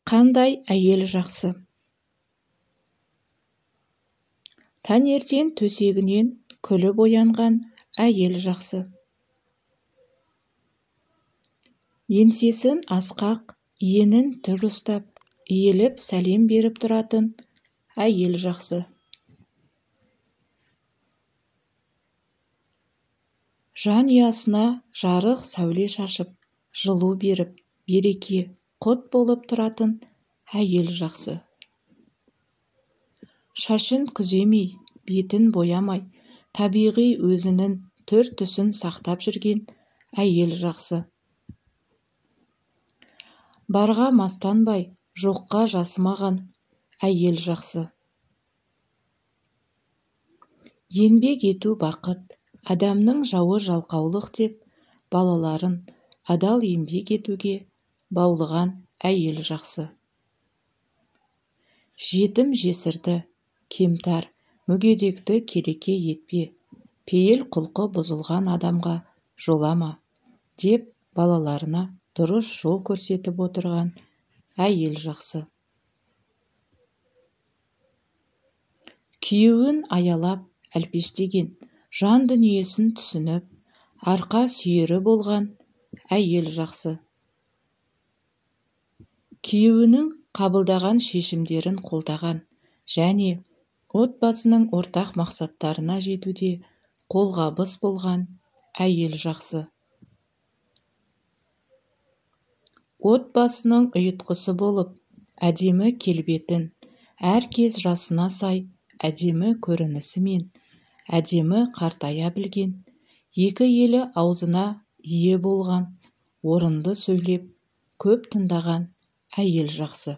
Қандай әйел жақсы. Таңертең төсегінен күліп оянған әйел жақсы. Еңсесін асқақ, иенін тік ұстап, иіліп сәлем беріп тұратын әйел жақсы. Жанұясына жарық сәуле шашып, жылу беріп, береке, құт болып тұратын әйел жақсы. Шашын күземей, бетін боямай, табиғи өзінің түр-түсін сақтап жүрген әйел жақсы. Барға мастанбай, жоққа жасымаған әйел жақсы. Еңбек ету бақыт, адамның жауы жалқаулық деп, балаларын адал еңбек етуге баулыған әйел жақсы. Жетім жесірді, кемтар, мүгедекті келеке етпе, пейіл құлқы бұзылған адамға жолама, деп балаларына дұрыс жол көрсетіп отырған әйел жақсы. Күйеуін аялап, әлпештеген, жан дүниесін түсініп, арқа сүйері болған әйел жақсы. Күйеуінің қабылдаған шешімдерін қолдаған және отбасының ортақ мақсаттарына жетуде қолғабыс болған әйел жақсы. Отбасының ұйытқысы болып, әдемі келбетін, әркез жасына сай, әдемі көрінісімен, әдемі қартая білген, екі елі аузына ие болған, орынды сөйлеп, көп тыңдаған әйел жақсы.